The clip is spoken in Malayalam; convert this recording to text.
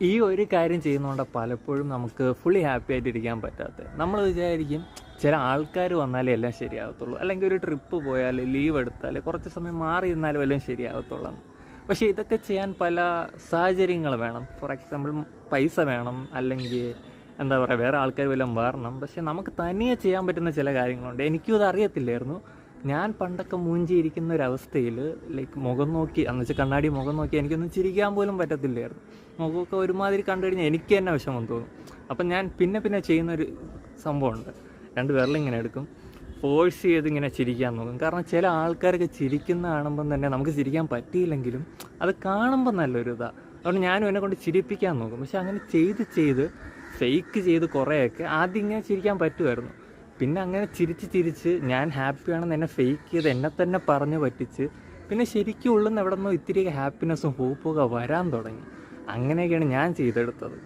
ഈ ഒരു കാര്യം ചെയ്യുന്നതുകൊണ്ട് പലപ്പോഴും നമുക്ക് ഫുള്ളി ഹാപ്പി ആയിട്ടിരിക്കാൻ പറ്റാത്തത്. നമ്മൾ വിചാരിക്കും ചില ആൾക്കാർ വന്നാലേ എല്ലാം ശരിയാകത്തുള്ളൂ, അല്ലെങ്കിൽ ഒരു ട്രിപ്പ് പോയാൽ ലീവ് എടുത്താൽ കുറച്ച് സമയം മാറി നിന്നാലും എല്ലാം ശരിയാകത്തുള്ളൂ. പക്ഷേ ഇതൊക്കെ ചെയ്യാൻ പല സാഹചര്യങ്ങൾ വേണം. ഫോർ എക്സാമ്പിൾ പൈസ വേണം, അല്ലെങ്കിൽ എന്താ പറയുക, വേറെ ആൾക്കാർ വല്ലതും വരണം. പക്ഷേ നമുക്ക് തനിയെ ചെയ്യാൻ പറ്റുന്ന ചില കാര്യങ്ങളുണ്ട്. എനിക്കും ഇത് അറിയത്തില്ലായിരുന്നു. ഞാൻ പണ്ടൊക്കെ മൂഞ്ചിയിരിക്കുന്ന ഒരവസ്ഥയിൽ ലൈക്ക് മുഖം നോക്കി, എന്ന് വെച്ചാൽ കണ്ണാടി മുഖം നോക്കി എനിക്കൊന്നും ചിരിക്കാൻ പോലും പറ്റത്തില്ലായിരുന്നു. മുഖമൊക്കെ ഒരുമാതിരി കണ്ടു കഴിഞ്ഞാൽ എനിക്ക് തന്നെ വിഷമം തോന്നും. അപ്പം ഞാൻ പിന്നെ ചെയ്യുന്നൊരു സംഭവമുണ്ട്. രണ്ട് വിരലിങ്ങനെ എടുക്കും, ഫോഴ്സ് ചെയ്ത് ഇങ്ങനെ ചിരിക്കാൻ നോക്കും. കാരണം ചില ആൾക്കാരൊക്കെ ചിരിക്കുന്ന കാണുമ്പം തന്നെ നമുക്ക് ചിരിക്കാൻ പറ്റിയില്ലെങ്കിലും അത് കാണുമ്പോൾ നല്ലൊരു ഇതാണ്. അതുകൊണ്ട് ഞാനും എന്നെ കൊണ്ട് ചിരിപ്പിക്കാൻ നോക്കും. പക്ഷെ അങ്ങനെ ചെയ്ത് ഫേക്ക് ചെയ്ത് കുറേയൊക്കെ ആദ്യം ഇങ്ങനെ ചിരിക്കാൻ പറ്റുമായിരുന്നു. പിന്നെ അങ്ങനെ ചിരിച്ച് ഞാൻ ഹാപ്പിയാണെന്ന് എന്നെ ഫേക്ക് ചെയ്ത് എന്നെ തന്നെ പറഞ്ഞ് പറ്റിച്ച് പിന്നെ ശരിക്കും ഉള്ളുന്ന എവിടെ നിന്നോ ഇത്തിരി ഹാപ്പിനെസ്സും ഹോപ്പൊക്കെ വരാൻ തുടങ്ങി. അങ്ങനെയൊക്കെയാണ് ഞാൻ ചെയ്തെടുത്തത്.